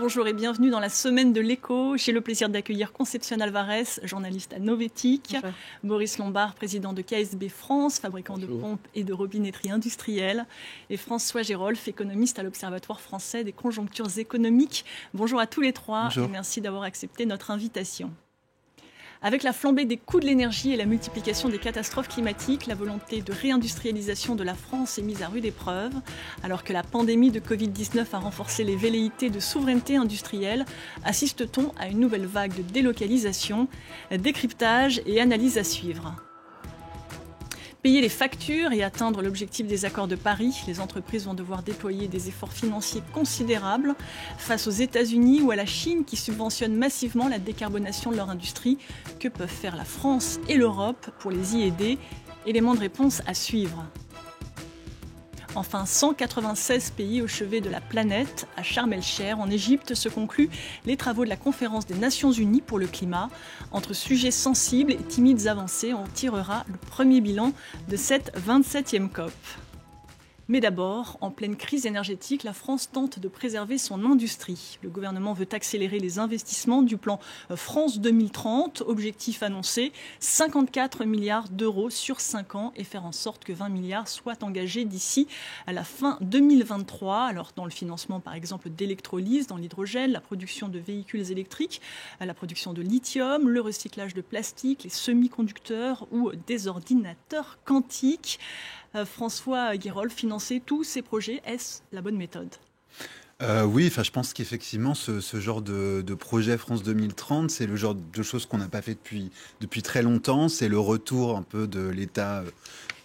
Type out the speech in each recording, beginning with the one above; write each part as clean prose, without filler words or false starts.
bonjour et bienvenue dans la semaine de l'écho. J'ai le plaisir d'accueillir Concepción Alvarez, journaliste à Novetic, bonjour. Boris Lombard, président de KSB France, fabricant bonjour. De pompes et de robinetterie industrielle, et François Gérolf, économiste à l'Observatoire français des conjonctures économiques. Bonjour à tous les trois bonjour. Et merci d'avoir accepté notre invitation. Avec la flambée des coûts de l'énergie et la multiplication des catastrophes climatiques, la volonté de réindustrialisation de la France est mise à rude épreuve. Alors que la pandémie de Covid-19 a renforcé les velléités de souveraineté industrielle, assiste-t-on à une nouvelle vague de délocalisation, décryptage et analyse à suivre. Payer les factures et atteindre l'objectif des accords de Paris, les entreprises vont devoir déployer des efforts financiers considérables face aux États-Unis ou à la Chine qui subventionnent massivement la décarbonation de leur industrie. Que peuvent faire la France et l'Europe pour les y aider? Élément de réponse à suivre. Enfin, 196 pays au chevet de la planète, à Sharm el-Cheikh, en Égypte, se concluent les travaux de la conférence des Nations Unies pour le climat. Entre sujets sensibles et timides avancées, on tirera le premier bilan de cette 27e COP. Mais d'abord, en pleine crise énergétique, la France tente de préserver son industrie. Le gouvernement veut accélérer les investissements du plan France 2030, objectif annoncé 54 milliards d'euros sur 5 ans et faire en sorte que 20 milliards soient engagés d'ici à la fin 2023. Alors dans le financement par exemple d'électrolyse, dans l'hydrogène, la production de véhicules électriques, la production de lithium, le recyclage de plastique, les semi-conducteurs ou des ordinateurs quantiques. François Gérolf, financer tous ces projets, est-ce la bonne méthode ? Oui, je pense qu'effectivement, ce genre de projet France 2030, c'est le genre de choses qu'on n'a pas fait depuis très longtemps. C'est le retour un peu de l'État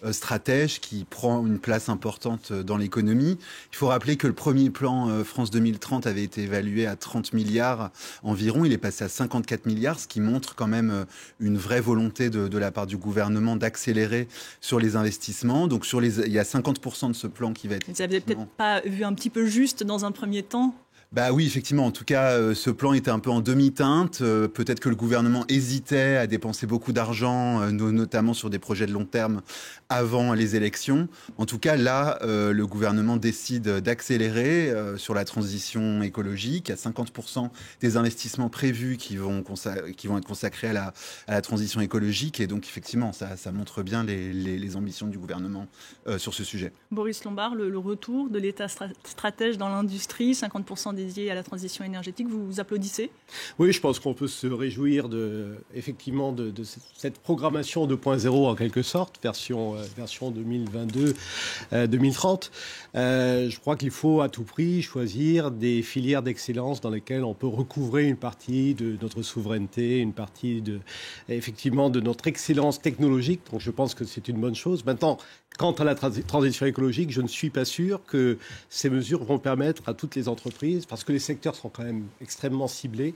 stratège qui prend une place importante dans l'économie. Il faut rappeler que le premier plan France 2030 avait été évalué à 30 milliards environ. Il est passé à 54 milliards, ce qui montre quand même une vraie volonté de la part du gouvernement d'accélérer sur les investissements. Donc il y a 50% de ce plan qui va être... Vous n'avez peut-être pas vu un petit peu juste dans un premier temps ? Bah oui, effectivement. En tout cas, ce plan était un peu en demi-teinte. Peut-être que le gouvernement hésitait à dépenser beaucoup d'argent, notamment sur des projets de long terme, avant les élections. En tout cas, là, le gouvernement décide d'accélérer sur la transition écologique. Il y a 50% des investissements prévus qui vont être consacrés à la transition écologique. Et donc, effectivement, ça montre bien les ambitions du gouvernement sur ce sujet. Boris Lombard, le retour de l'État stratège dans l'industrie, 50% dédié à la transition énergétique, vous applaudissez ? Oui, je pense qu'on peut se réjouir effectivement de cette programmation 2.0 en quelque sorte, version 2022-2030. Je crois qu'il faut à tout prix choisir des filières d'excellence dans lesquelles on peut recouvrer une partie de notre souveraineté, une partie effectivement de notre excellence technologique. Donc je pense que c'est une bonne chose. Maintenant, quant à la transition écologique, je ne suis pas sûr que ces mesures vont permettre à toutes les entreprises, parce que les secteurs sont quand même extrêmement ciblés,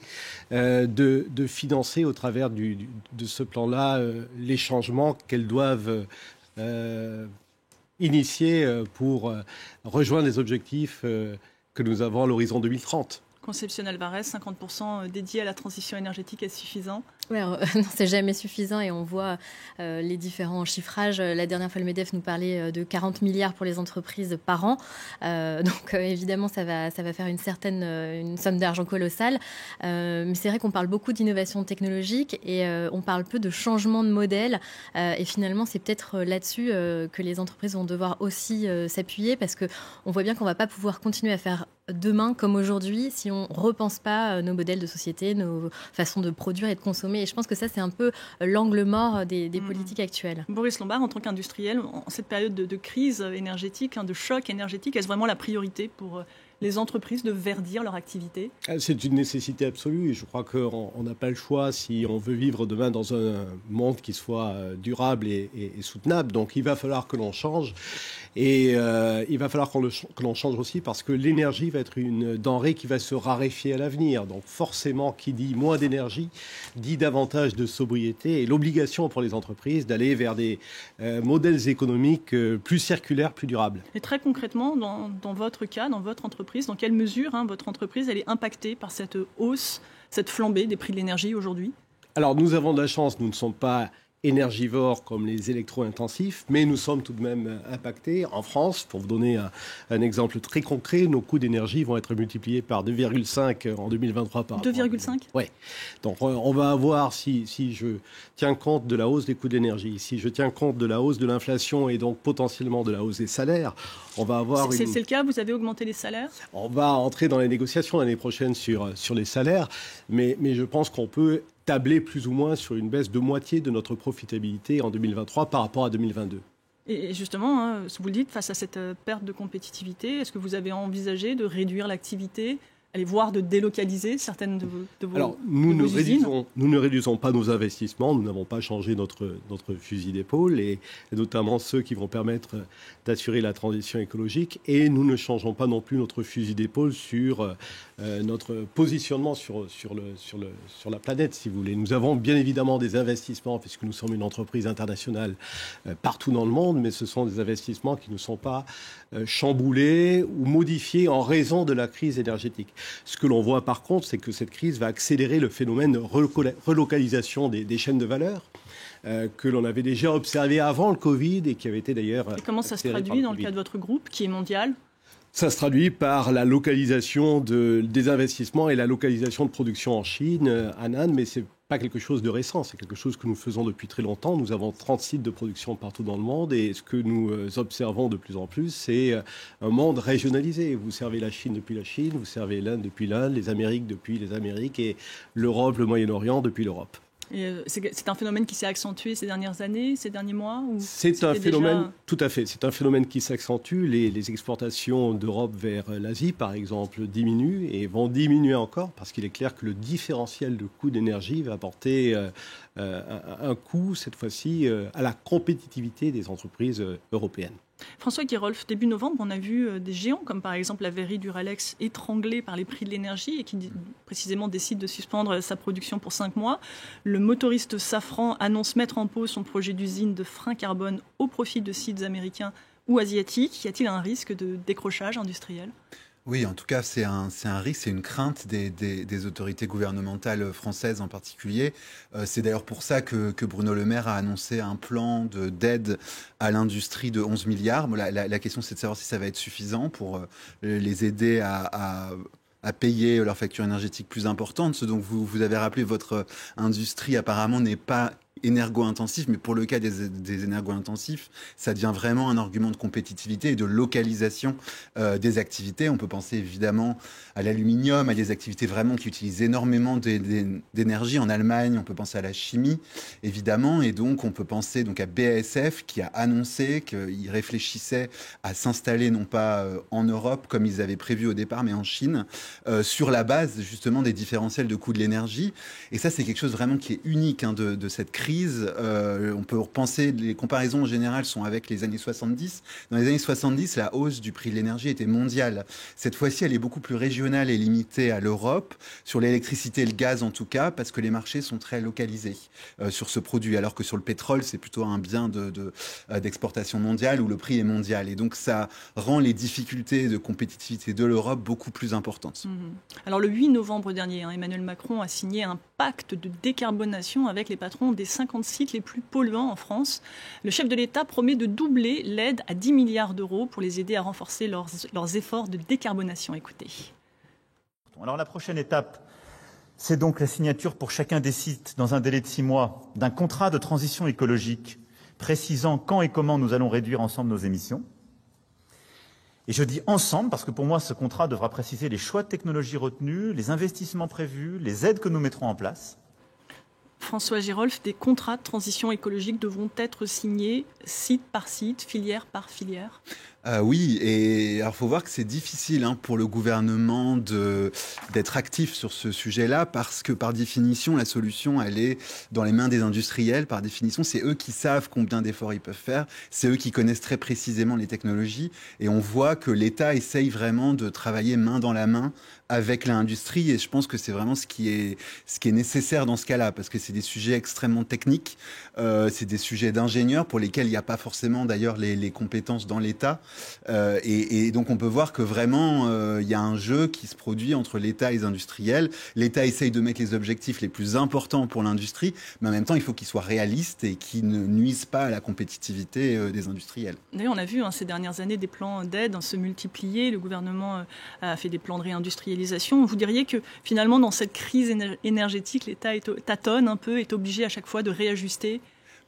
de financer au travers de ce plan-là les changements qu'elles doivent initier pour rejoindre les objectifs que nous avons à l'horizon 2030. Concepción Alvarez, 50% dédié à la transition énergétique, est suffisant ? Ouais, non, c'est jamais suffisant et on voit les différents chiffrages. La dernière fois, le MEDEF nous parlait de 40 milliards pour les entreprises par an. Donc évidemment, ça va faire une somme d'argent colossale. Mais c'est vrai qu'on parle beaucoup d'innovation technologique et on parle peu de changement de modèle. Et finalement, c'est peut-être là-dessus que les entreprises vont devoir aussi s'appuyer parce qu'on voit bien qu'on ne va pas pouvoir continuer à faire demain comme aujourd'hui si on ne repense pas nos modèles de société, nos façons de produire et de consommer. Et je pense que ça, c'est un peu l'angle mort des politiques actuelles. Boris Lombard, en tant qu'industriel, en cette période de crise énergétique, de choc énergétique, est-ce vraiment la priorité pour les entreprises de verdir leur activité ? C'est une nécessité absolue et je crois qu'on n'a pas le choix si on veut vivre demain dans un monde qui soit durable et soutenable. Donc il va falloir que l'on change et il va falloir que l'on change aussi parce que l'énergie va être une denrée qui va se raréfier à l'avenir. Donc forcément, qui dit moins d'énergie, dit davantage de sobriété et l'obligation pour les entreprises d'aller vers des modèles économiques plus circulaires, plus durables. Et très concrètement, dans votre cas, dans votre entreprise, dans quelle mesure votre entreprise elle est impactée par cette hausse, cette flambée des prix de l'énergie aujourd'hui ? Alors nous avons de la chance, nous ne sommes pas énergivores comme les électro-intensifs, mais nous sommes tout de même impactés. En France, pour vous donner un exemple très concret, nos coûts d'énergie vont être multipliés par 2,5 en 2023 par 2,5 ? Oui. Donc on va avoir, si je tiens compte de la hausse des coûts d'énergie, si je tiens compte de la hausse de l'inflation et donc potentiellement de la hausse des salaires, on va avoir c'est le cas, vous avez augmenté les salaires ? On va entrer dans les négociations l'année prochaine sur les salaires, mais je pense qu'on peut tabler plus ou moins sur une baisse de moitié de notre profitabilité en 2023 par rapport à 2022. Et justement, vous le dites, face à cette perte de compétitivité, est-ce que vous avez envisagé de réduire l'activité, voire de délocaliser certaines de vos Alors, nous ne réduisons pas nos investissements, nous n'avons pas changé notre fusil d'épaule, et notamment ceux qui vont permettre d'assurer la transition écologique, et nous ne changeons pas non plus notre fusil d'épaule sur notre positionnement sur la planète, si vous voulez. Nous avons bien évidemment des investissements, puisque nous sommes une entreprise internationale partout dans le monde, mais ce sont des investissements qui ne sont pas chamboulés ou modifiés en raison de la crise énergétique. Ce que l'on voit par contre, c'est que cette crise va accélérer le phénomène de relocalisation des chaînes de valeur que l'on avait déjà observé avant le Covid et qui avait été d'ailleurs... Et comment ça se traduit dans le cas de votre groupe, qui est mondial ? Ça se traduit par la localisation des investissements et la localisation de production en Chine, en Inde, mais c'est pas quelque chose de récent, c'est quelque chose que nous faisons depuis très longtemps. Nous avons 30 sites de production partout dans le monde et ce que nous observons de plus en plus, c'est un monde régionalisé. Vous servez la Chine depuis la Chine, vous servez l'Inde depuis l'Inde, les Amériques depuis les Amériques et l'Europe, le Moyen-Orient depuis l'Europe. Et c'est un phénomène qui s'est accentué ces dernières années, ces derniers mois ou C'est un phénomène, tout à fait, c'est un phénomène qui s'accentue. Les exportations d'Europe vers l'Asie, par exemple, diminuent et vont diminuer encore parce qu'il est clair que le différentiel de coût d'énergie va apporter un coût, cette fois-ci, à la compétitivité des entreprises européennes. François Guérolf, début novembre, on a vu des géants comme par exemple la verrerie Duralex étranglée par les prix de l'énergie et qui précisément décide de suspendre sa production pour 5 mois. Le motoriste Safran annonce mettre en pause son projet d'usine de frein carbone au profit de sites américains ou asiatiques. Y a-t-il un risque de décrochage industriel ? Oui, en tout cas, c'est un risque, c'est une crainte des autorités gouvernementales françaises en particulier. C'est d'ailleurs pour ça que Bruno Le Maire a annoncé un plan d'aide à l'industrie de 11 milliards. La question, c'est de savoir si ça va être suffisant pour les aider à payer leurs factures énergétiques plus importantes. Ce dont vous avez rappelé, votre industrie apparemment n'est pas énergo-intensif, mais pour le cas des énergo-intensifs, ça devient vraiment un argument de compétitivité et de localisation des activités. On peut penser évidemment à l'aluminium, à des activités vraiment qui utilisent énormément d'énergie. En Allemagne, on peut penser à la chimie, évidemment, et donc on peut penser donc à BASF qui a annoncé qu'ils réfléchissaient à s'installer non pas en Europe comme ils avaient prévu au départ, mais en Chine, sur la base justement des différentiels de coût de l'énergie. Et ça, c'est quelque chose vraiment qui est unique de cette crise. On peut repenser, les comparaisons en général sont avec les années 70. Dans les années 70, la hausse du prix de l'énergie était mondiale. Cette fois-ci, elle est beaucoup plus régionale et limitée à l'Europe, sur l'électricité et le gaz en tout cas, parce que les marchés sont très localisés sur ce produit, alors que sur le pétrole, c'est plutôt un bien d'exportation mondiale où le prix est mondial. Et donc, ça rend les difficultés de compétitivité de l'Europe beaucoup plus importantes. Alors, le 8 novembre dernier, Emmanuel Macron a signé un pacte de décarbonation avec les patrons des 50 sites les plus polluants en France. Le chef de l'État promet de doubler l'aide à 10 milliards d'euros pour les aider à renforcer leurs efforts de décarbonation. Écoutez. Alors la prochaine étape, c'est donc la signature pour chacun des sites, dans un délai de 6 mois, d'un contrat de transition écologique précisant quand et comment nous allons réduire ensemble nos émissions. Et je dis ensemble parce que pour moi, ce contrat devra préciser les choix de technologies retenus, les investissements prévus, les aides que nous mettrons en place. François Guérolf, des contrats de transition écologique devront être signés site par site, filière par filière. Oui, et alors faut voir que c'est difficile pour le gouvernement d'être actif sur ce sujet-là parce que par définition, la solution, elle est dans les mains des industriels. Par définition, c'est eux qui savent combien d'efforts ils peuvent faire, c'est eux qui connaissent très précisément les technologies et on voit que l'État essaye vraiment de travailler main dans la main avec l'industrie et je pense que c'est vraiment ce qui est nécessaire dans ce cas-là parce que c'est des sujets extrêmement techniques, c'est des sujets d'ingénieurs pour lesquels il n'y a pas forcément d'ailleurs les compétences dans l'État. Et donc on peut voir que vraiment, il y a un jeu qui se produit entre l'État et les industriels. L'État essaye de mettre les objectifs les plus importants pour l'industrie, mais en même temps, il faut qu'ils soient réalistes et qu'ils ne nuisent pas à la compétitivité des industriels. D'ailleurs, on a vu ces dernières années des plans d'aide se multiplier. Le gouvernement a fait des plans de réindustrialisation. Vous diriez que finalement, dans cette crise énergétique, l'État tâtonne un peu, est obligé à chaque fois de réajuster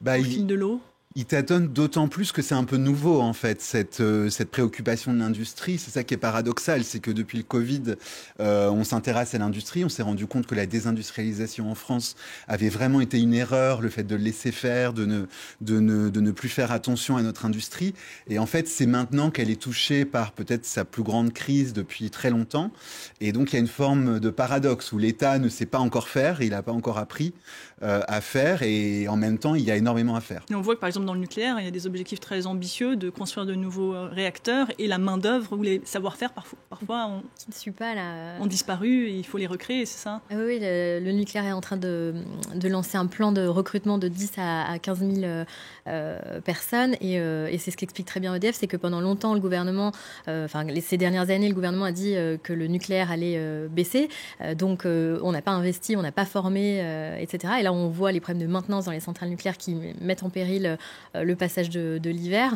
au fil de l'eau? Il tâtonne d'autant plus que c'est un peu nouveau, en fait, cette préoccupation de l'industrie. C'est ça qui est paradoxal, c'est que depuis le Covid, on s'intéresse à l'industrie. On s'est rendu compte que la désindustrialisation en France avait vraiment été une erreur, le fait de le laisser faire, de ne plus faire attention à notre industrie. Et en fait, c'est maintenant qu'elle est touchée par peut-être sa plus grande crise depuis très longtemps. Et donc, il y a une forme de paradoxe où l'État ne sait pas encore faire, il n'a pas encore appris à faire, et en même temps, il y a énormément à faire. Et on voit que, par exemple, dans le nucléaire, il y a des objectifs très ambitieux de construire de nouveaux réacteurs, et la main-d'œuvre ou les savoir-faire, parfois ont disparu, et il faut les recréer, c'est ça? Oui, le nucléaire est en train de lancer un plan de recrutement de 10 à 15 000 personnes, et c'est ce qu'explique très bien EDF, c'est que pendant longtemps, le gouvernement, ces dernières années, le gouvernement a dit que le nucléaire allait baisser, donc on n'a pas investi, on n'a pas formé, etc. Et là, on voit les problèmes de maintenance dans les centrales nucléaires qui mettent en péril le passage de l'hiver.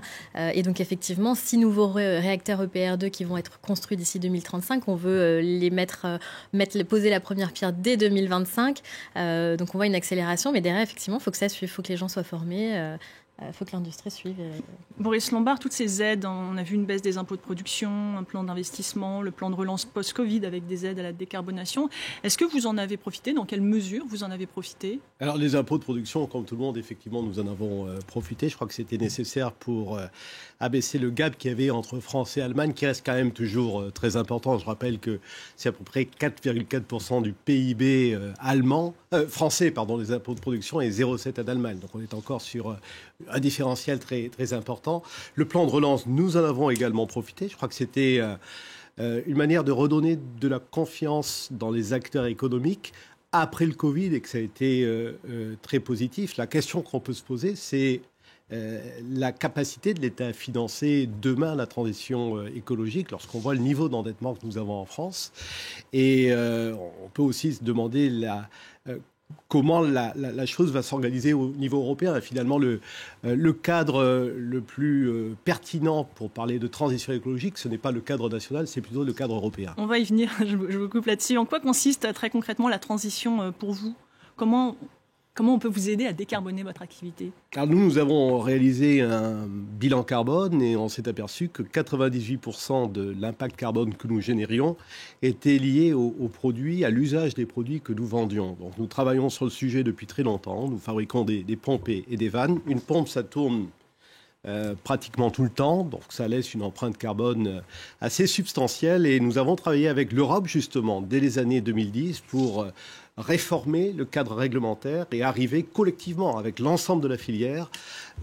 Et donc, effectivement, 6 nouveaux réacteurs EPR2 qui vont être construits d'ici 2035. On veut les poser la première pierre dès 2025. Donc, on voit une accélération. Mais derrière, effectivement, il faut que ça suive, il faut que les gens soient formés. Il faut que l'industrie suive. Boris Lombard, toutes ces aides, on a vu une baisse des impôts de production, un plan d'investissement, le plan de relance post-Covid avec des aides à la décarbonation. Est-ce que vous en avez profité? Dans quelle mesure vous en avez profité? Alors les impôts de production, comme tout le monde, effectivement, nous en avons profité. Je crois que c'était nécessaire pour abaisser le gap qu'il y avait entre France et Allemagne, qui reste quand même toujours très important. Je rappelle que c'est à peu près 4,4% du PIB français, les impôts de production, et 0,7 à l'Allemagne. Donc on est encore sur un différentiel très, très important. Le plan de relance, nous en avons également profité. Je crois que c'était une manière de redonner de la confiance dans les acteurs économiques après le Covid, et que ça a été très positif. La question qu'on peut se poser, c'est la capacité de l'État à financer demain la transition écologique lorsqu'on voit le niveau d'endettement que nous avons en France. Et on peut aussi se demander comment la chose va s'organiser au niveau européen. Et finalement, le cadre le plus pertinent pour parler de transition écologique, ce n'est pas le cadre national, c'est plutôt le cadre européen. On va y venir, je vous coupe là-dessus. En quoi consiste très concrètement la transition pour vous? Comment on peut vous aider à décarboner votre activité? Car nous avons réalisé un bilan carbone et on s'est aperçu que 98% de l'impact carbone que nous générions était lié aux produits, à l'usage des produits que nous vendions. Donc nous travaillons sur le sujet depuis très longtemps. Nous fabriquons des pompes et des vannes. Une pompe, ça tourne pratiquement tout le temps, donc ça laisse une empreinte carbone assez substantielle, et nous avons travaillé avec l'Europe justement dès les années 2010 pour réformer le cadre réglementaire et arriver collectivement avec l'ensemble de la filière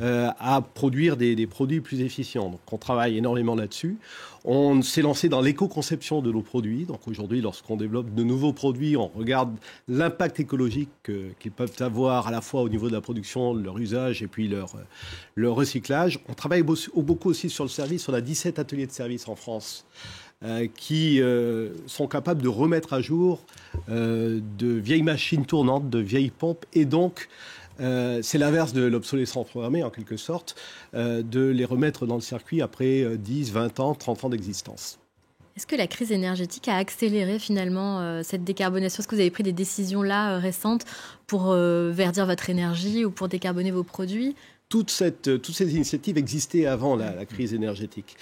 à produire des produits plus efficients. Donc on travaille énormément là-dessus. On s'est lancé dans l'éco-conception de nos produits. Donc aujourd'hui, lorsqu'on développe de nouveaux produits, on regarde l'impact écologique qu'ils peuvent avoir à la fois au niveau de la production, de leur usage et puis leur recyclage. On travaille beaucoup aussi sur le service. On a 17 ateliers de service en France qui sont capables de remettre à jour de vieilles machines tournantes, de vieilles pompes, et donc c'est l'inverse de l'obsolescence programmée en quelque sorte, de les remettre dans le circuit après 10, 20 ans, 30 ans d'existence. Est-ce que la crise énergétique a accéléré finalement cette décarbonation? Est-ce que vous avez pris des décisions là récentes pour verdir votre énergie ou pour décarboner vos produits? Toutes ces initiatives existaient avant la crise énergétique.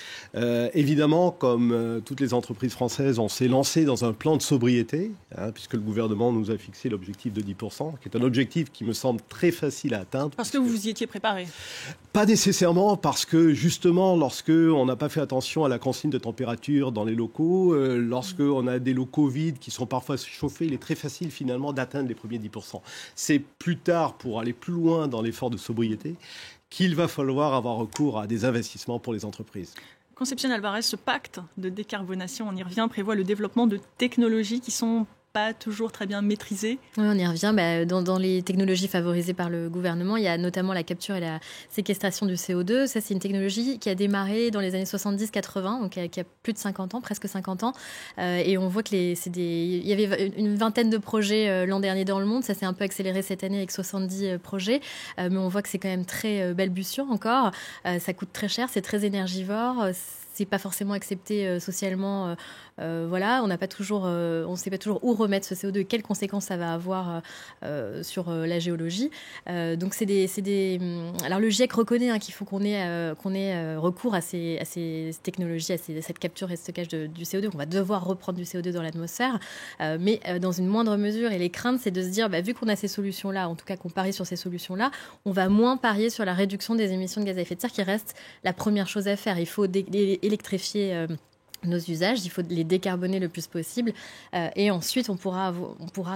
Évidemment, comme toutes les entreprises françaises, on s'est lancé dans un plan de sobriété, puisque le gouvernement nous a fixé l'objectif de 10%, qui est un objectif qui me semble très facile à atteindre. Parce que vous vous y étiez préparé? Pas nécessairement, parce que justement, lorsque on n'a pas fait attention à la consigne de température dans les locaux, lorsque on a des locaux vides qui sont parfois chauffés, il est très facile finalement d'atteindre les premiers 10%. C'est plus tard, pour aller plus loin dans l'effort de sobriété, qu'il va falloir avoir recours à des investissements pour les entreprises. Concepción Alvarez, ce pacte de décarbonation, on y revient, prévoit le développement de technologies qui sont pas toujours très bien maîtrisée. Oui, on y revient. Dans les technologies favorisées par le gouvernement, il y a notamment la capture et la séquestration du CO2. Ça, c'est une technologie qui a démarré dans les années 70-80, donc qui a plus de 50 ans, presque 50 ans. Et on voit que il y avait une vingtaine de projets l'an dernier dans le monde. Ça s'est un peu accéléré cette année avec 70 projets. Mais on voit que c'est quand même très balbutiant encore. Ça coûte très cher, c'est très énergivore. C'est pas forcément accepté socialement. Voilà, on ne sait pas toujours où remettre ce CO2 et quelles conséquences ça va avoir sur la géologie. Donc alors le GIEC reconnaît qu'il faut qu'on ait recours à ces technologies, à cette capture et stockage du CO2. On va devoir reprendre du CO2 dans l'atmosphère, mais dans une moindre mesure. Et les craintes, c'est de se dire, vu qu'on a ces solutions-là, en tout cas qu'on parie sur ces solutions-là, on va moins parier sur la réduction des émissions de gaz à effet de serre, qui reste la première chose à faire. Il faut électrifier nos usages, il faut les décarboner le plus possible et ensuite on pourra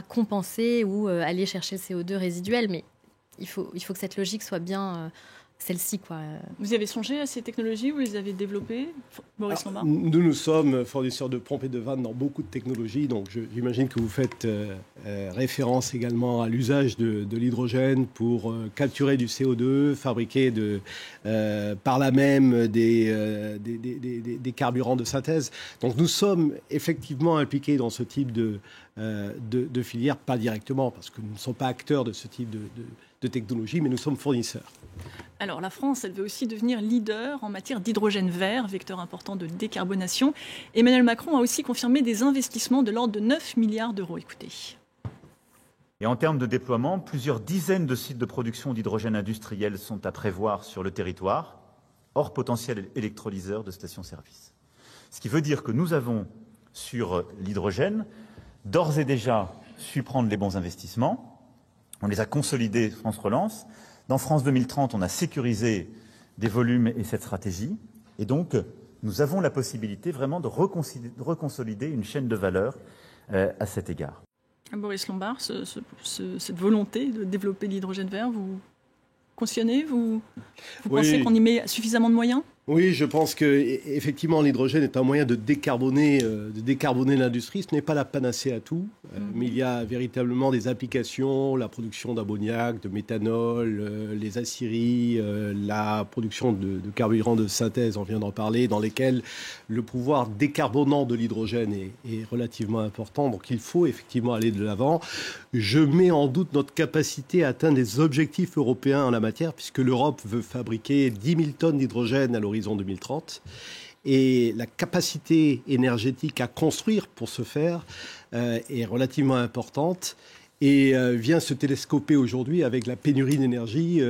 compenser ou aller chercher le CO2 résiduel, mais il faut que cette logique soit bien celle-ci, quoi. Vous y avez songé à ces technologies, vous les avez développées, Boris Lombard? Nous sommes fournisseurs de pompes et de vannes dans beaucoup de technologies, donc j'imagine que vous faites référence également à l'usage de l'hydrogène pour capturer du CO2, fabriquer par là même des carburants de synthèse. Donc nous sommes effectivement impliqués dans ce type de filière, pas directement, parce que nous ne sommes pas acteurs de ce type de technologie, mais nous sommes fournisseurs. Alors la France, elle veut aussi devenir leader en matière d'hydrogène vert, vecteur important de décarbonation. Emmanuel Macron a aussi confirmé des investissements de l'ordre de 9 milliards d'euros. Écoutez. Et en termes de déploiement, plusieurs dizaines de sites de production d'hydrogène industriel sont à prévoir sur le territoire, hors potentiel électrolyseur de stations-service. Ce qui veut dire que nous avons, sur l'hydrogène, d'ores et déjà su prendre les bons investissements. On les a consolidés, France Relance. Dans France 2030, on a sécurisé des volumes et cette stratégie. Et donc, nous avons la possibilité vraiment de reconsolider une chaîne de valeur à cet égard. Boris Lombard, cette volonté de développer l'hydrogène vert, vous cautionnez, vous pensez qu'on y met suffisamment de moyens ? Oui, je pense qu'effectivement, l'hydrogène est un moyen de décarboner l'industrie. Ce n'est pas la panacée à tout, mais il y a véritablement des applications, la production d'ammoniac, de méthanol, les aciéries, la production de carburants de synthèse, on vient d'en parler, dans lesquels le pouvoir décarbonant de l'hydrogène est relativement important. Donc il faut effectivement aller de l'avant. Je mets en doute notre capacité à atteindre des objectifs européens en la matière, puisque l'Europe veut fabriquer 10 000 tonnes d'hydrogène à l'horizon 2030. Et la capacité énergétique à construire pour ce faire est relativement importante et vient se télescoper aujourd'hui avec la pénurie d'énergie,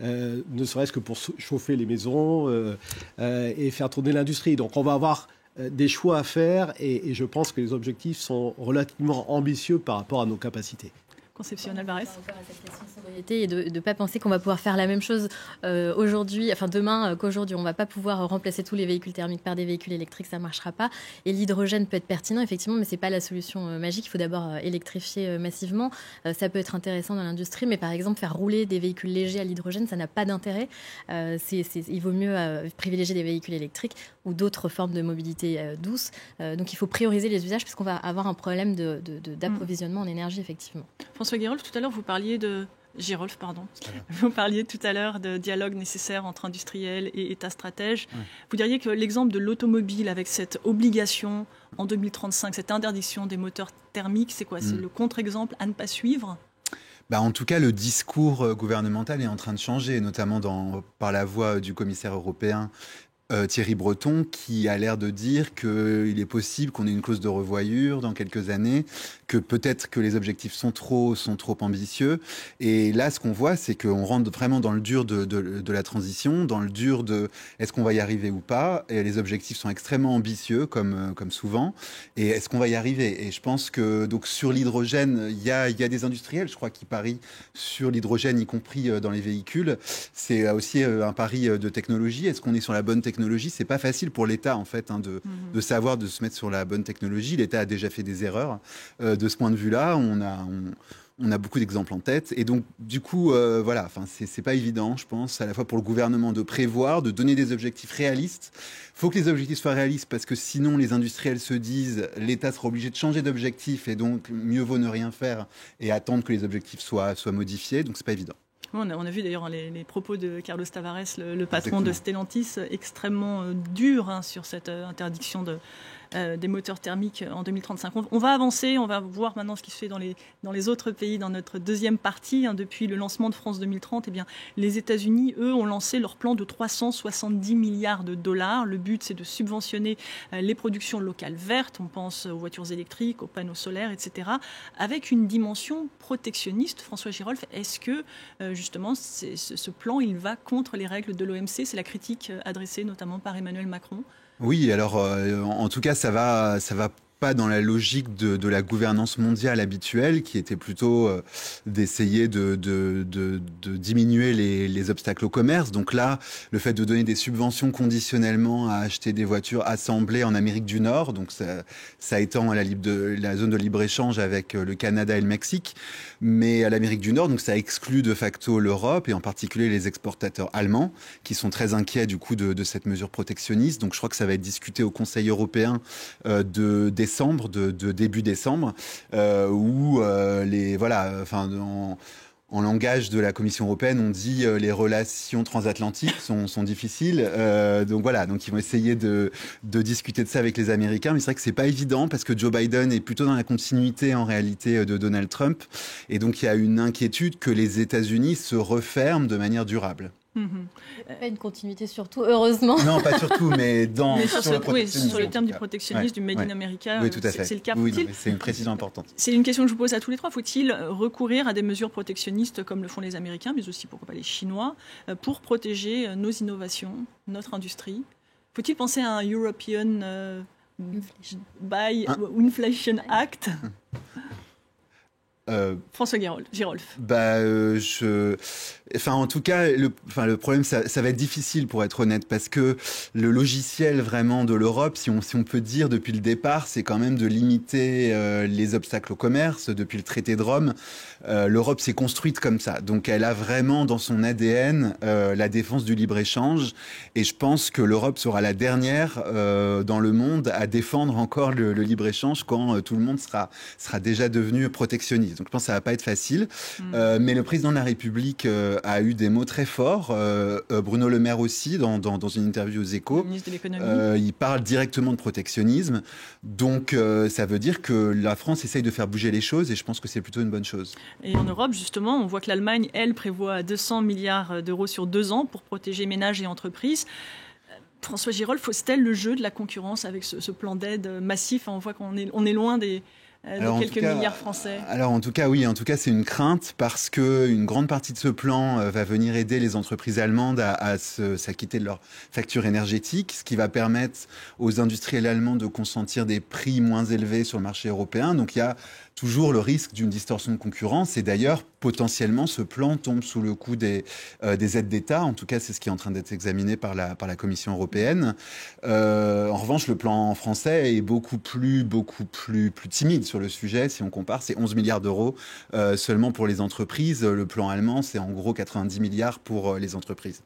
ne serait-ce que pour chauffer les maisons et faire tourner l'industrie. Donc on va avoir des choix à faire et je pense que les objectifs sont relativement ambitieux par rapport à nos capacités. Concepción Alvarez. Encore à cette question de sobriété et de ne pas penser qu'on va pouvoir faire la même chose demain qu'aujourd'hui. On ne va pas pouvoir remplacer tous les véhicules thermiques par des véhicules électriques, ça ne marchera pas. Et l'hydrogène peut être pertinent, effectivement, mais ce n'est pas la solution magique. Il faut d'abord électrifier massivement. Ça peut être intéressant dans l'industrie, mais par exemple, faire rouler des véhicules légers à l'hydrogène, ça n'a pas d'intérêt. Il vaut mieux privilégier des véhicules électriques ou d'autres formes de mobilité douce. Donc il faut prioriser les usages parce qu'on va avoir un problème d'approvisionnement en énergie, effectivement. François Girolf, tout à l'heure, vous parliez de dialogue nécessaire entre industriels et État stratège. Ouais. Vous diriez que l'exemple de l'automobile avec cette obligation en 2035, cette interdiction des moteurs thermiques, c'est quoi ? C'est le contre-exemple à ne pas suivre ? En tout cas, le discours gouvernemental est en train de changer, notamment par la voix du commissaire européen Thierry Breton, qui a l'air de dire qu'il est possible qu'on ait une clause de revoyure dans quelques années, que peut-être que les objectifs sont trop ambitieux. Et là, ce qu'on voit, c'est qu'on rentre vraiment dans le dur de la transition, dans le dur de est-ce qu'on va y arriver ou pas. Et les objectifs sont extrêmement ambitieux, comme souvent. Et est-ce qu'on va y arriver ? Et je pense que donc, sur l'hydrogène, il y a des industriels, je crois, qui parient sur l'hydrogène, y compris dans les véhicules. C'est aussi un pari de technologie. Est-ce qu'on est sur la bonne technologie ? C'est pas facile pour l'État en fait de savoir de se mettre sur la bonne technologie. L'État a déjà fait des erreurs de ce point de vue-là. On a beaucoup d'exemples en tête. Et donc, du coup, voilà, c'est pas évident, je pense, à la fois pour le gouvernement de prévoir, de donner des objectifs réalistes. Il faut que les objectifs soient réalistes parce que sinon, les industriels se disent l'État sera obligé de changer d'objectif et donc mieux vaut ne rien faire et attendre que les objectifs soient modifiés. Donc, c'est pas évident. On a vu d'ailleurs les propos de Carlos Tavares, le patron de Stellantis, extrêmement durs sur cette interdiction des moteurs thermiques en 2035. On va avancer, on va voir maintenant ce qui se fait dans les autres pays, dans notre deuxième partie. Depuis le lancement de France 2030, les États-Unis, eux, ont lancé leur plan de 370 milliards de dollars. Le but, c'est de subventionner les productions locales vertes. On pense aux voitures électriques, aux panneaux solaires, etc. Avec une dimension protectionniste. François Girolf, est-ce que justement ce plan, il va contre les règles de l'OMC? C'est la critique adressée notamment par Emmanuel Macron. Oui, alors en tout cas, ça va pas dans la logique de la gouvernance mondiale habituelle, qui était plutôt d'essayer de diminuer les obstacles au commerce. Donc là, le fait de donner des subventions conditionnellement à acheter des voitures assemblées en Amérique du Nord, donc ça étend à la zone de libre-échange avec le Canada et le Mexique, mais à l'Amérique du Nord, donc ça exclut de facto l'Europe et en particulier les exportateurs allemands, qui sont très inquiets du coup de cette mesure protectionniste. Donc je crois que ça va être discuté au Conseil européen de début décembre, où en langage de la Commission européenne, on dit les relations transatlantiques sont difficiles. Donc ils vont essayer de discuter de ça avec les Américains. Mais c'est vrai que c'est pas évident parce que Joe Biden est plutôt dans la continuité en réalité de Donald Trump. Et donc il y a une inquiétude que les États-Unis se referment de manière durable. Pas une continuité surtout, heureusement. Non, pas surtout, mais sur le terme du protectionnisme, du Made in America, oui, tout à fait. C'est le cas. Oui, c'est une précision importante. C'est une question que je vous pose à tous les trois. Faut-il recourir à des mesures protectionnistes comme le font les Américains, mais aussi pourquoi pas les Chinois, pour protéger nos innovations, notre industrie? Faut-il penser à un European Inflation Act? François Girolf. En tout cas, le problème, ça va être difficile pour être honnête, parce que le logiciel vraiment de l'Europe, si on peut dire depuis le départ, c'est quand même de limiter les obstacles au commerce. Depuis le traité de Rome, l'Europe s'est construite comme ça. Donc elle a vraiment dans son ADN la défense du libre-échange. Et je pense que l'Europe sera la dernière dans le monde à défendre encore le libre-échange quand tout le monde sera déjà devenu protectionniste. Donc je pense que ça va pas être facile. Mais le président de la République a eu des mots très forts. Bruno Le Maire aussi, dans une interview aux Échos. Le ministre de l'économie. Il parle directement de protectionnisme. Donc ça veut dire que la France essaye de faire bouger les choses et je pense que c'est plutôt une bonne chose. Et en Europe, justement, on voit que l'Allemagne, elle, prévoit 200 milliards d'euros sur 2 ans pour protéger ménages et entreprises. François Girolf, faut-il le jeu de la concurrence avec ce plan d'aide massif? On voit qu'on est loin de quelques milliards français. Alors en tout cas, oui, c'est une crainte parce qu'une grande partie de ce plan va venir aider les entreprises allemandes à s'acquitter de leurs factures énergétiques, ce qui va permettre aux industriels allemands de consentir des prix moins élevés sur le marché européen. Donc il y a toujours le risque d'une distorsion de concurrence et d'ailleurs potentiellement ce plan tombe sous le coup des aides d'État. En tout cas, c'est ce qui est en train d'être examiné par la Commission européenne. En revanche, le plan français est beaucoup plus timide sur le sujet. Si on compare, c'est 11 milliards d'euros seulement pour les entreprises. Le plan allemand, c'est en gros 90 milliards pour les entreprises.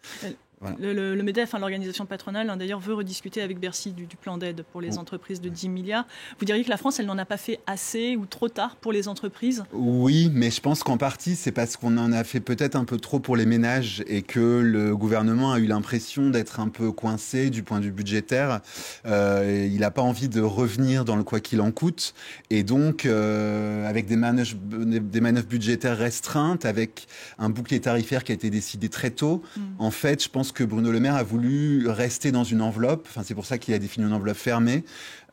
Voilà. Le MEDEF, l'organisation patronale, d'ailleurs, veut rediscuter avec Bercy du plan d'aide pour les entreprises de 10 milliards. Vous diriez que la France, elle n'en a pas fait assez ou trop tard pour les entreprises? Oui, mais je pense qu'en partie, c'est parce qu'on en a fait peut-être un peu trop pour les ménages et que le gouvernement a eu l'impression d'être un peu coincé du point de vue budgétaire. Il n'a pas envie de revenir dans le quoi qu'il en coûte. Et donc, avec des manœuvres budgétaires restreintes, avec un bouclier tarifaire qui a été décidé très tôt, en fait, je pense que Bruno Le Maire a voulu rester dans une enveloppe. C'est pour ça qu'il a défini une enveloppe fermée.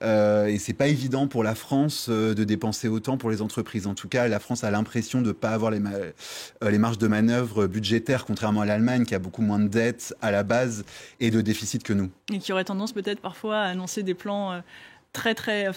Et c'est pas évident pour la France de dépenser autant pour les entreprises. En tout cas, la France a l'impression de ne pas avoir les marges de manœuvre budgétaires, contrairement à l'Allemagne qui a beaucoup moins de dettes à la base et de déficit que nous. Et qui aurait tendance peut-être parfois à annoncer des plans très très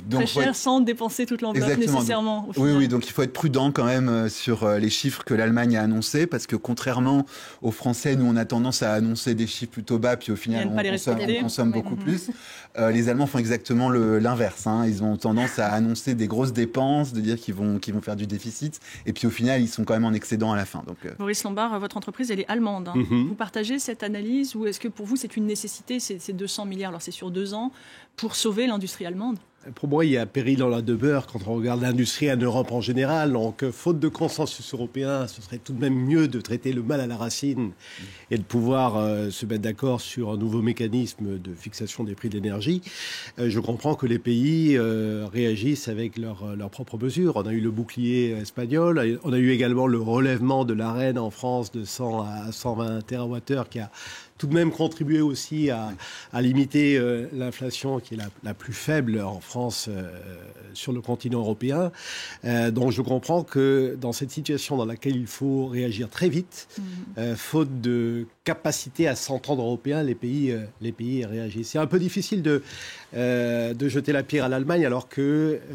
donc cher sans dépenser toute l'enveloppe nécessairement. Oui, donc il faut être prudent quand même sur les chiffres que l'Allemagne a annoncés, parce que contrairement aux Français, nous on a tendance à annoncer des chiffres plutôt bas, puis au final on consomme beaucoup plus. Les Allemands font exactement l'inverse. Ils ont tendance à annoncer des grosses dépenses, de dire qu'ils vont faire du déficit, et puis au final ils sont quand même en excédent à la fin. Donc, Boris Lombard, votre entreprise elle est allemande. Vous partagez cette analyse, ou est-ce que pour vous c'est une nécessité, ces 200 milliards, alors c'est sur 2 ans, pour sauver l'industrie allemande? Pour moi, il y a péril dans la demeure quand on regarde l'industrie en Europe en général. Donc, faute de consensus européen, ce serait tout de même mieux de traiter le mal à la racine et de pouvoir se mettre d'accord sur un nouveau mécanisme de fixation des prix de l'énergie. Je comprends que les pays réagissent avec leurs propres mesures. On a eu le bouclier espagnol, on a eu également le relèvement de l'Arenh en France de 100 à 120 TWh qui a tout de même contribué aussi à limiter l'inflation qui est la plus faible en France sur le continent européen. Donc je comprends que dans cette situation dans laquelle il faut réagir très vite, faute de capacité à s'entendre européen, les pays réagissent. C'est un peu difficile de jeter la pierre à l'Allemagne alors qu'elle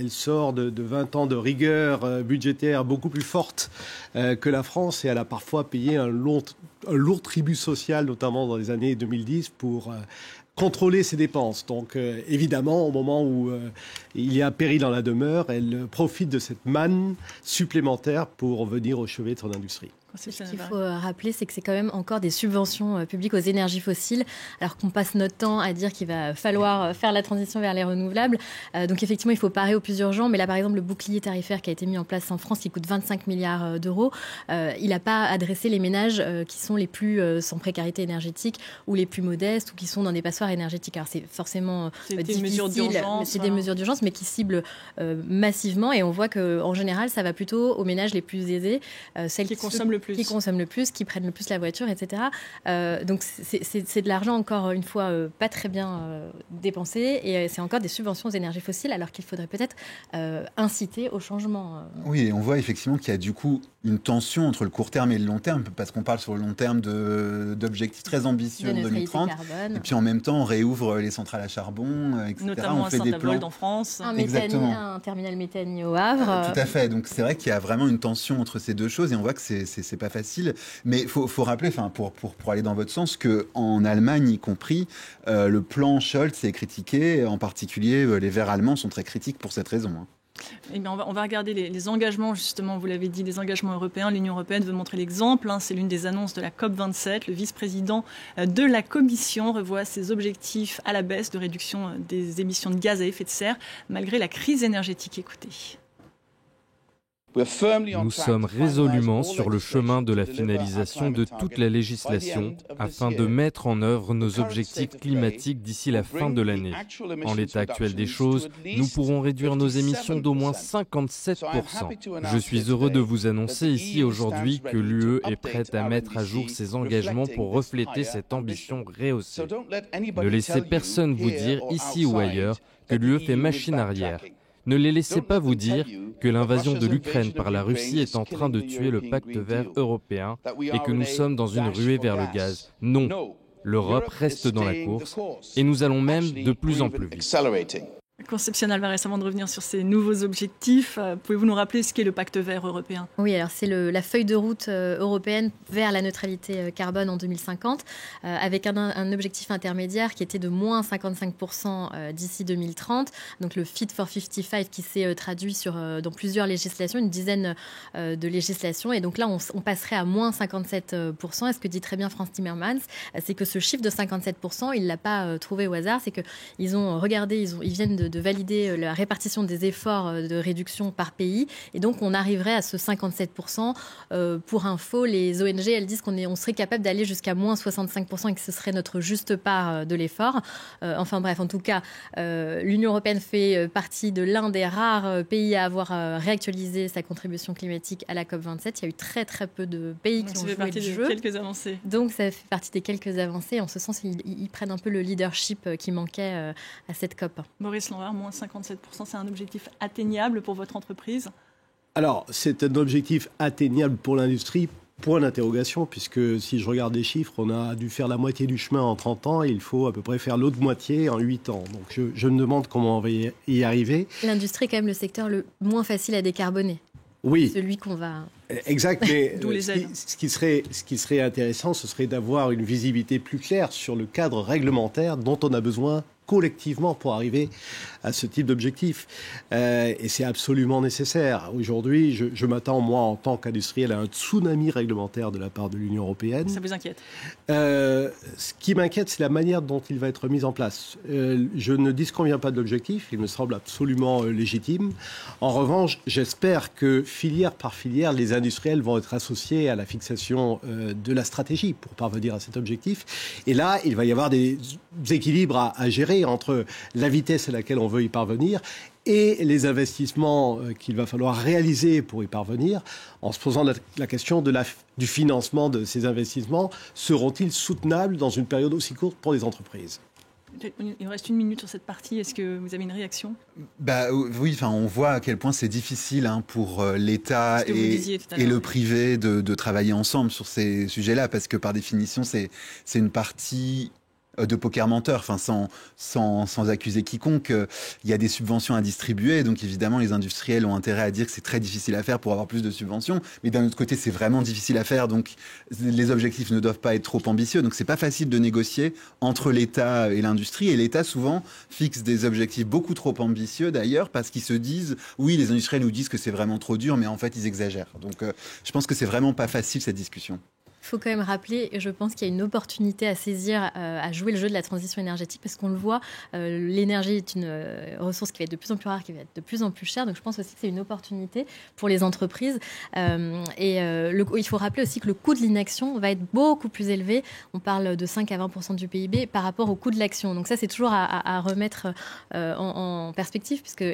sort de 20 ans de rigueur budgétaire beaucoup plus forte que la France, et elle a parfois payé un lourd tribut social, notamment dans les années 2010, pour contrôler ses dépenses. Donc évidemment, au moment où il y a un péril dans la demeure, elle profite de cette manne supplémentaire pour venir au chevet de son industrie. Ce qu'il faut rappeler, c'est que c'est quand même encore des subventions publiques aux énergies fossiles, alors qu'on passe notre temps à dire qu'il va falloir faire la transition vers les renouvelables. Donc effectivement, il faut parer au plus urgent. Mais là, par exemple, le bouclier tarifaire qui a été mis en place en France, qui coûte 25 milliards d'euros, il n'a pas adressé les ménages qui sont les plus sans précarité énergétique ou les plus modestes ou qui sont dans des passoires énergétiques. Alors c'est forcément difficile, c'est des mesures d'urgence, mais qui ciblent massivement. Et on voit qu'en général, ça va plutôt aux ménages les plus aisés, celles qui consomment le plus, qui prennent le plus la voiture, etc. Donc c'est de l'argent, encore une fois, pas très bien dépensé, et c'est encore des subventions aux énergies fossiles, alors qu'il faudrait peut-être inciter au changement. Oui, et on voit effectivement qu'il y a du coup une tension entre le court terme et le long terme, parce qu'on parle sur le long terme d'objectifs très ambitieux en 2030, carbone. Et puis en même temps on réouvre les centrales à charbon, etc. Notamment on fait des plans en France. Un terminal méthanier au Havre. Tout à fait, donc c'est vrai qu'il y a vraiment une tension entre ces deux choses, et on voit que c'est pas facile, mais il faut rappeler, pour aller dans votre sens, qu'en Allemagne y compris, le plan Scholz est critiqué, en particulier les Verts allemands sont très critiques pour cette raison. Eh bien, on va regarder les engagements, justement, vous l'avez dit, les engagements européens. L'Union européenne veut montrer l'exemple. C'est l'une des annonces de la COP27. Le vice-président de la Commission revoit ses objectifs à la baisse de réduction des émissions de gaz à effet de serre, malgré la crise énergétique. Écoutez. Nous sommes résolument sur le chemin de la finalisation de toute la législation afin de mettre en œuvre nos objectifs climatiques d'ici la fin de l'année. En l'état actuel des choses, nous pourrons réduire nos émissions d'au moins 57%. Je suis heureux de vous annoncer ici aujourd'hui que l'UE est prête à mettre à jour ses engagements pour refléter cette ambition rehaussée. Ne laissez personne vous dire, ici ou ailleurs, que l'UE fait machine arrière. Ne les laissez pas vous dire que l'invasion de l'Ukraine par la Russie est en train de tuer le pacte vert européen et que nous sommes dans une ruée vers le gaz. Non, l'Europe reste dans la course et nous allons même de plus en plus vite. Concepción Alvarez, avant de revenir sur ces nouveaux objectifs, pouvez-vous nous rappeler ce qu'est le pacte vert européen ? Oui, alors c'est la feuille de route européenne vers la neutralité carbone en 2050, avec un objectif intermédiaire qui était de moins 55% d'ici 2030. Donc le Fit for 55 qui s'est traduit dans plusieurs législations, une dizaine de législations. Et donc là, on passerait à moins 57%. Et ce que dit très bien Frans Timmermans, c'est que ce chiffre de 57%, il ne l'a pas trouvé au hasard. C'est qu'ils ont regardé, ils viennent de valider la répartition des efforts de réduction par pays. Et donc, on arriverait à ce 57%. Pour info, les ONG, elles disent qu'on serait capable d'aller jusqu'à moins 65% et que ce serait notre juste part de l'effort. Enfin bref, en tout cas, l'Union européenne fait partie de l'un des rares pays à avoir réactualisé sa contribution climatique à la COP27. Il y a eu très très peu de pays qui ont joué le jeu. Quelques avancées. Donc, ça fait partie des quelques avancées. En ce sens, ils prennent un peu le leadership qui manquait à cette COP. Boris Lombard, moins 57%, c'est un objectif atteignable pour votre entreprise ? Alors, c'est un objectif atteignable pour l'industrie, point d'interrogation, puisque si je regarde les chiffres, on a dû faire la moitié du chemin en 30 ans et il faut à peu près faire l'autre moitié en 8 ans. Donc je me demande comment on va y arriver. L'industrie est quand même le secteur le moins facile à décarboner. Oui. Celui qu'on va... Exact, mais D'où les aides. ce qui serait intéressant, ce serait d'avoir une visibilité plus claire sur le cadre réglementaire dont on a besoin collectivement pour arriver à ce type d'objectif. Et c'est absolument nécessaire. Aujourd'hui, je m'attends, moi, en tant qu'industriel, à un tsunami réglementaire de la part de l'Union européenne. Ça vous inquiète? Ce qui m'inquiète, c'est la manière dont il va être mis en place. Je ne disconviens pas de l'objectif, il me semble absolument légitime. En revanche, j'espère que filière par filière, les industriels vont être associés à la fixation de la stratégie pour parvenir à cet objectif. Et là, il va y avoir des équilibres à gérer entre la vitesse à laquelle on veut y parvenir et les investissements qu'il va falloir réaliser pour y parvenir, en se posant la question du financement de ces investissements. Seront-ils soutenables dans une période aussi courte pour les entreprises ? Il nous reste 1 minute sur cette partie. Est-ce que vous avez une réaction? Oui, on voit à quel point c'est difficile pour l'État et le privé de travailler ensemble sur ces sujets-là, parce que par définition, c'est une partie de poker menteur, sans accuser quiconque. Il y a des subventions à distribuer, donc évidemment les industriels ont intérêt à dire que c'est très difficile à faire pour avoir plus de subventions, mais d'un autre côté c'est vraiment difficile à faire, donc les objectifs ne doivent pas être trop ambitieux, donc c'est pas facile de négocier entre l'État et l'industrie, et l'État souvent fixe des objectifs beaucoup trop ambitieux d'ailleurs, parce qu'ils se disent, oui, les industriels nous disent que c'est vraiment trop dur, mais en fait ils exagèrent. Donc je pense que c'est vraiment pas facile cette discussion. Il faut quand même rappeler, et je pense qu'il y a une opportunité à saisir, à jouer le jeu de la transition énergétique, parce qu'on le voit, l'énergie est une ressource qui va être de plus en plus rare, qui va être de plus en plus chère. Donc je pense aussi que c'est une opportunité pour les entreprises. Il faut rappeler aussi que le coût de l'inaction va être beaucoup plus élevé. On parle de 5 à 20% du PIB par rapport au coût de l'action. Donc ça, c'est toujours à remettre en perspective, puisque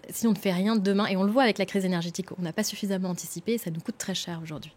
si on ne fait rien demain, et on le voit avec la crise énergétique, on n'a pas suffisamment anticipé, et ça nous coûte très cher aujourd'hui.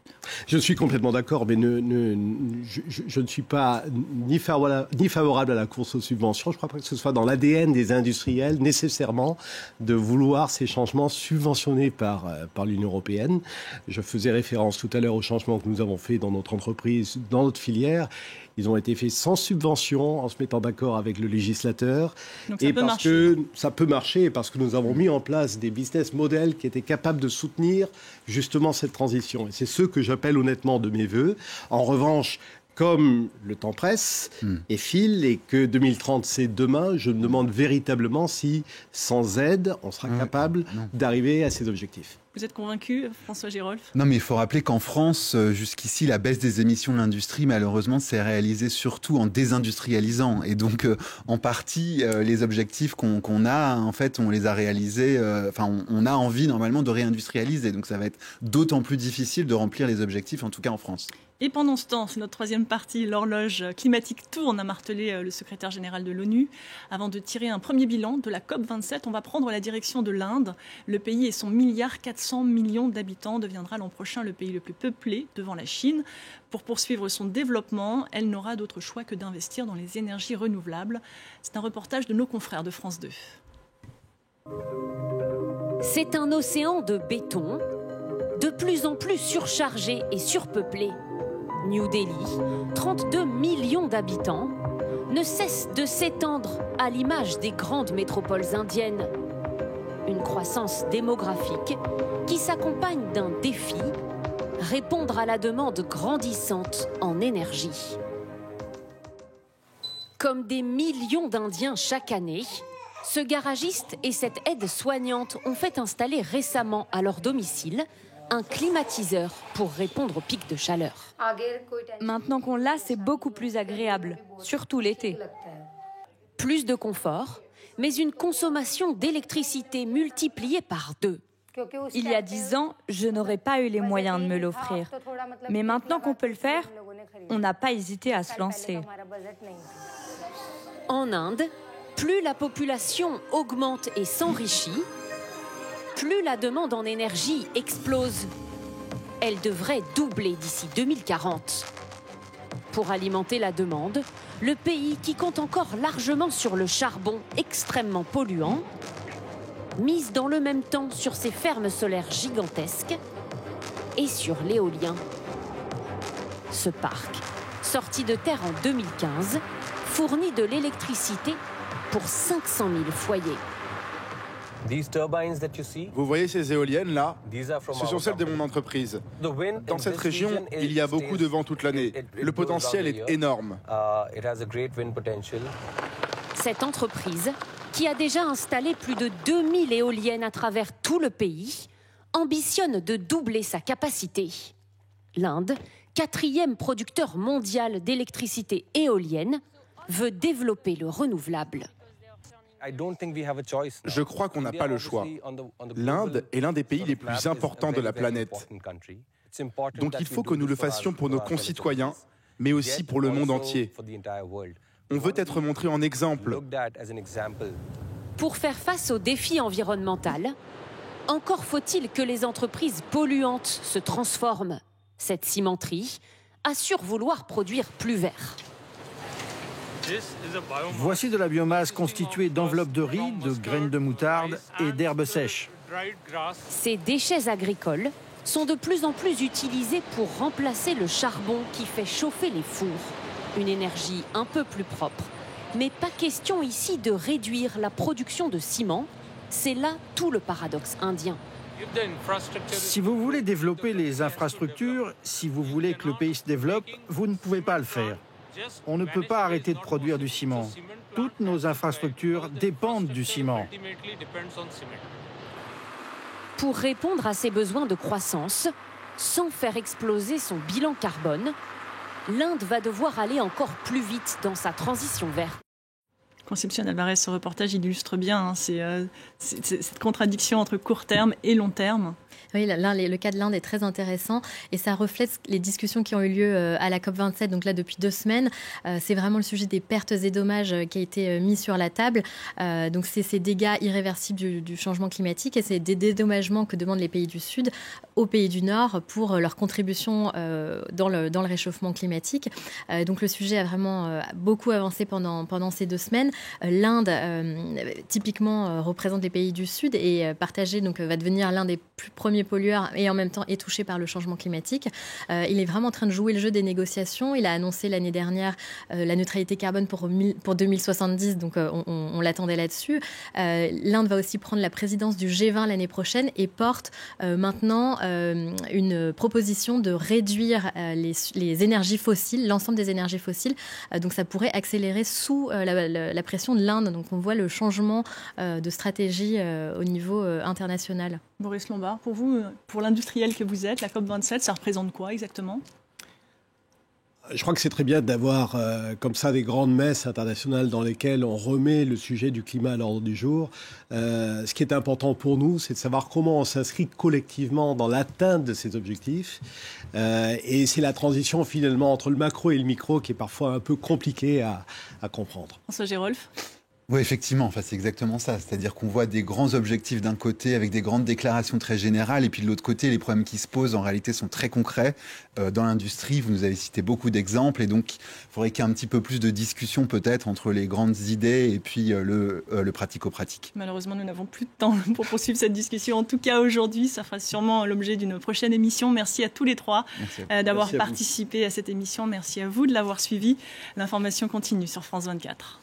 Je suis complètement d'accord, mais je ne suis pas ni favorable à la course aux subventions. Je crois pas que ce soit dans l'ADN des industriels nécessairement de vouloir ces changements subventionnés par l'Union européenne. Je faisais référence tout à l'heure aux changements que nous avons faits dans notre entreprise, dans notre filière. Ils ont été faits sans subvention, en se mettant d'accord avec le législateur. Donc et parce que ça peut marcher, parce que nous avons mis en place des business models qui étaient capables de soutenir justement cette transition. Et c'est ce que j'appelle honnêtement de mes voeux. En revanche, comme le temps presse et file et que 2030 c'est demain, je me demande véritablement si, sans aide, on sera capable d'arriver à ces objectifs. Vous êtes convaincu, François Gérolf? Non, mais il faut rappeler qu'en France, jusqu'ici, la baisse des émissions de l'industrie, malheureusement, s'est réalisée surtout en désindustrialisant. Et donc, en partie, les objectifs qu'on a, en fait, on les a réalisés. On a envie, normalement, de réindustrialiser. Donc, ça va être d'autant plus difficile de remplir les objectifs, en tout cas en France. Et pendant ce temps, c'est notre troisième partie, l'horloge climatique tourne, a martelé le secrétaire général de l'ONU. Avant de tirer un premier bilan de la COP27, on va prendre la direction de l'Inde. Le pays et son 1,4 milliard d'habitants deviendra l'an prochain le pays le plus peuplé devant la Chine. Pour poursuivre son développement, elle n'aura d'autre choix que d'investir dans les énergies renouvelables. C'est un reportage de nos confrères de France 2. C'est un océan de béton, de plus en plus surchargé et surpeuplé. New Delhi, 32 millions d'habitants, ne cesse de s'étendre à l'image des grandes métropoles indiennes. Une croissance démographique qui s'accompagne d'un défi, répondre à la demande grandissante en énergie. Comme des millions d'Indiens chaque année, ce garagiste et cette aide-soignante ont fait installer récemment à leur domicile un climatiseur pour répondre aux pics de chaleur. Maintenant qu'on l'a, c'est beaucoup plus agréable, surtout l'été. Plus de confort, mais une consommation d'électricité multipliée par 2. Il y a 10 ans, je n'aurais pas eu les moyens de me l'offrir. Mais maintenant qu'on peut le faire, on n'a pas hésité à se lancer. En Inde, plus la population augmente et s'enrichit, plus la demande en énergie explose. Elle devrait doubler d'ici 2040. Pour alimenter la demande, le pays, qui compte encore largement sur le charbon extrêmement polluant, mise dans le même temps sur ses fermes solaires gigantesques et sur l'éolien. Ce parc, sorti de terre en 2015, fournit de l'électricité pour 500 000 foyers. Vous voyez ces éoliennes-là? Ce sont celles de mon entreprise. Dans cette région, il y a beaucoup de vent toute l'année. Le potentiel est énorme. Cette entreprise, qui a déjà installé plus de 2000 éoliennes à travers tout le pays, ambitionne de doubler sa capacité. L'Inde, 4e producteur mondial d'électricité éolienne, veut développer le renouvelable. Je crois qu'on n'a pas le choix. L'Inde est l'un des pays les plus importants de la planète. Donc il faut que nous le fassions pour nos concitoyens, mais aussi pour le monde entier. On veut être montré en exemple. Pour faire face au défi environnemental, encore faut-il que les entreprises polluantes se transforment. Cette cimenterie assure vouloir produire plus vert. Voici de la biomasse constituée d'enveloppes de riz, de graines de moutarde et d'herbes sèches. Ces déchets agricoles sont de plus en plus utilisés pour remplacer le charbon qui fait chauffer les fours. Une énergie un peu plus propre. Mais pas question ici de réduire la production de ciment. C'est là tout le paradoxe indien. Si vous voulez développer les infrastructures, si vous voulez que le pays se développe, vous ne pouvez pas le faire. On ne peut pas arrêter de produire du ciment. Toutes nos infrastructures dépendent du ciment. Pour répondre à ses besoins de croissance, sans faire exploser son bilan carbone, l'Inde va devoir aller encore plus vite dans sa transition verte. Concepción Alvarez, ce reportage illustre bien cette contradiction entre court terme et long terme. Oui, le cas de l'Inde est très intéressant et ça reflète les discussions qui ont eu lieu à la COP27, donc là depuis 2 semaines. C'est vraiment le sujet des pertes et dommages qui a été mis sur la table. Donc c'est ces dégâts irréversibles du changement climatique et c'est des dédommagements que demandent les pays du Sud aux pays du Nord pour leur contribution dans le réchauffement climatique. Donc le sujet a vraiment beaucoup avancé pendant ces 2 semaines. L'Inde, typiquement, représente les pays du Sud et va devenir l'un des plus premiers pollueur et en même temps est touché par le changement climatique. Il est vraiment en train de jouer le jeu des négociations. Il a annoncé l'année dernière la neutralité carbone pour 2070, donc on l'attendait là-dessus. L'Inde va aussi prendre la présidence du G20 l'année prochaine et porte maintenant une proposition de réduire les énergies fossiles, l'ensemble des énergies fossiles. Donc ça pourrait accélérer sous la pression de l'Inde. Donc on voit le changement de stratégie au niveau international. Boris Lombard, pour vous, pour l'industriel que vous êtes, la COP27, ça représente quoi exactement ? Je crois que c'est très bien d'avoir comme ça des grandes messes internationales dans lesquelles on remet le sujet du climat à l'ordre du jour. Ce qui est important pour nous, c'est de savoir comment on s'inscrit collectivement dans l'atteinte de ces objectifs. Et c'est la transition finalement entre le macro et le micro qui est parfois un peu compliquée à comprendre. François Gérolf ? Oui, effectivement, c'est exactement ça. C'est-à-dire qu'on voit des grands objectifs d'un côté avec des grandes déclarations très générales et puis de l'autre côté, les problèmes qui se posent en réalité sont très concrets. Dans l'industrie, vous nous avez cité beaucoup d'exemples et donc il faudrait qu'il y ait un petit peu plus de discussion peut-être entre les grandes idées et puis le pratico-pratique. Malheureusement, nous n'avons plus de temps pour poursuivre cette discussion. En tout cas, aujourd'hui, ça fera sûrement l'objet d'une prochaine émission. Merci à tous les trois d'avoir participé à cette émission. Merci à vous de l'avoir suivi. L'information continue sur France 24.